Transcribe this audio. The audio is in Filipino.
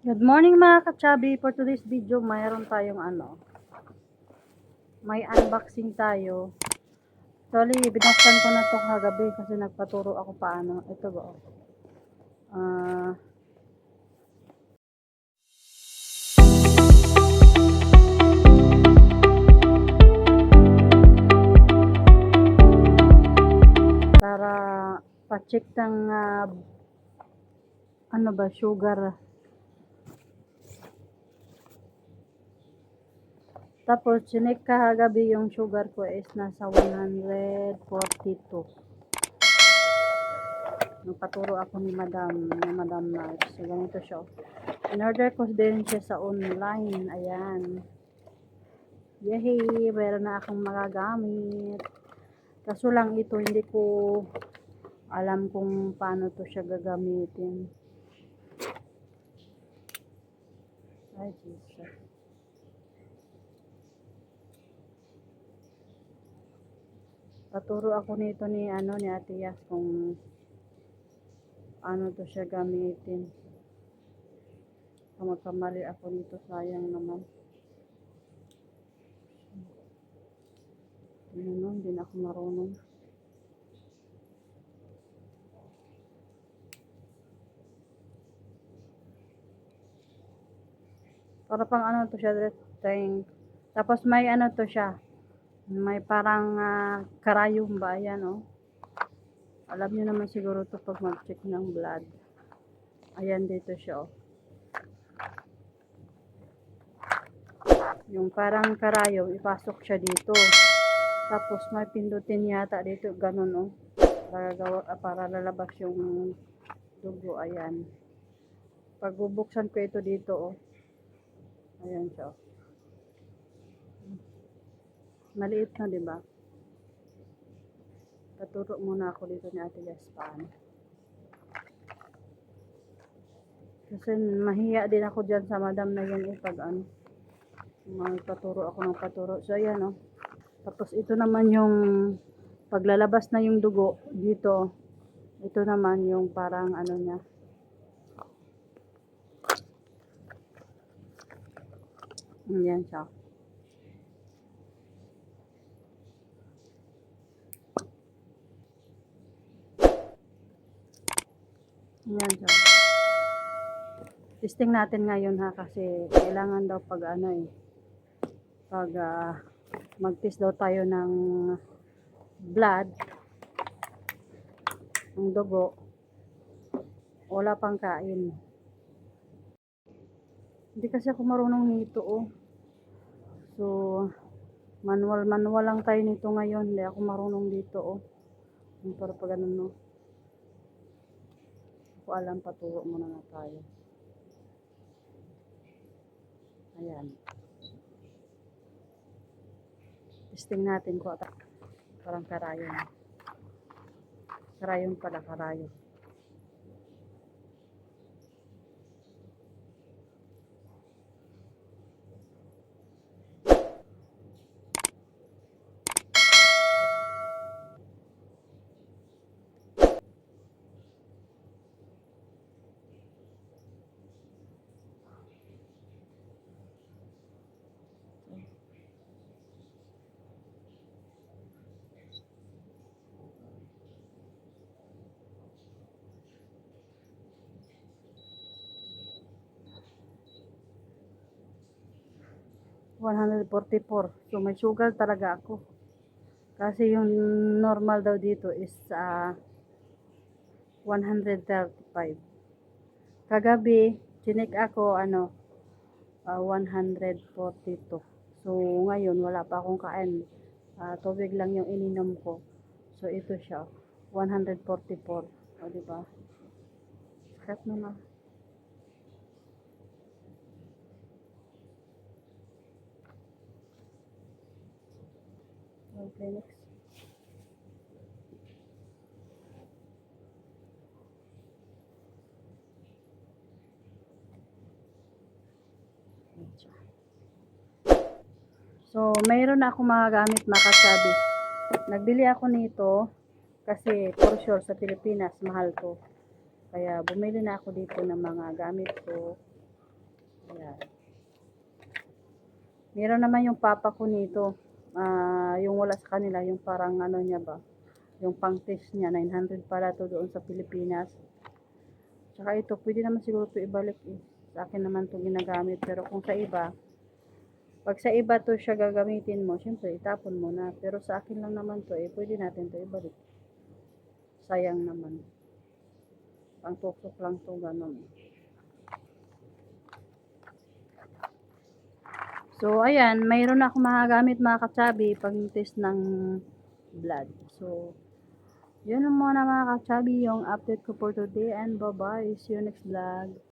Good morning mga kachabi. For today's video, mayroon tayong may unboxing tayo. Actually, binuksan ko na to kagabi kasi nagpaturo ako paano. Ito ba? Ah, para pa-check ng sugar. Tapos, chinek kagabi yung sugar ko is nasa 142. Nagpaturo ako ni Madam Nurse. So, ganito siya. In-order ko din siya sa online. Ayan. Yehey! Meron na akong magagamit. Kaso lang ito, hindi ko alam kung paano to siya gagamitin. Ay, Jesus. Paturo ako nito ni Ate Yas kung ano to siya gamitin. Kung magkamali ako nito, sayang naman. Hindi na ako marunong. Para pang to siya, tapos may to siya. May parang karayom ba? Ayan, oh. Alam niyo naman siguro to pag mag-check ng blood. Ayan, dito siya, oh. Yung parang karayom, ipasok siya dito. Tapos may pindutin yata dito, ganun, oh. Para lalabas yung dugo. Ayan. Pag bubuksan ko ito dito, oh. Ayan siya, oh. Maliit na, di ba? Paturo muna ako dito ni Ate Gaspan. Kasi mahiya din ako dyan sa madam na yan, pag may paturo ako ng paturo. So, ayan, oh. Tapos ito naman yung paglalabas na yung dugo dito. Ito naman yung parang niya. Ayan siya. Ayan siya. Testing natin ngayon ha, kasi kailangan daw pag pag mag-test daw tayo ng blood, ng dugo, wala pang kain. Hindi kasi ako marunong nito, oh. So, manual lang tayo nito ngayon. Hindi ako marunong dito, oh. Para pag no. Ako alam, paturo muna na tayo. Ayan. Testing natin ko parang karayon. Karayon pala, karayon. $144. So, may sugar talaga ako. Kasi yung normal daw dito is 135. Kagabi, chinek ako 142. So, ngayon wala pa akong kain. Tubig lang yung ininom ko. So, ito siya. 144. O, diba? Sakit na. Okay, next. So, mayroon na akong mga gamit makasabi. Nagbili ako nito kasi for sure sa Pilipinas mahal to. Kaya bumili na ako dito ng mga gamit ko. Ayan. Meron naman yung papa ko nito. Yung wala sa kanila, yung parang ano niya ba, yung pang test niya, 900 pala to doon sa Pilipinas. Tsaka ito, pwede naman siguro to ibalik eh. Sa akin naman to ginagamit, pero kung sa iba, pag sa iba to siya gagamitin mo, syempre itapon mo na. Pero sa akin lang naman to eh, pwede natin to ibalik. Sayang naman. Pang tuktok lang to, ganun. So, ayan, mayroon na ako magagamit mga katsabi pag test ng blood. So, yun muna mga katsabi yung update ko for today and bye-bye. See you next vlog.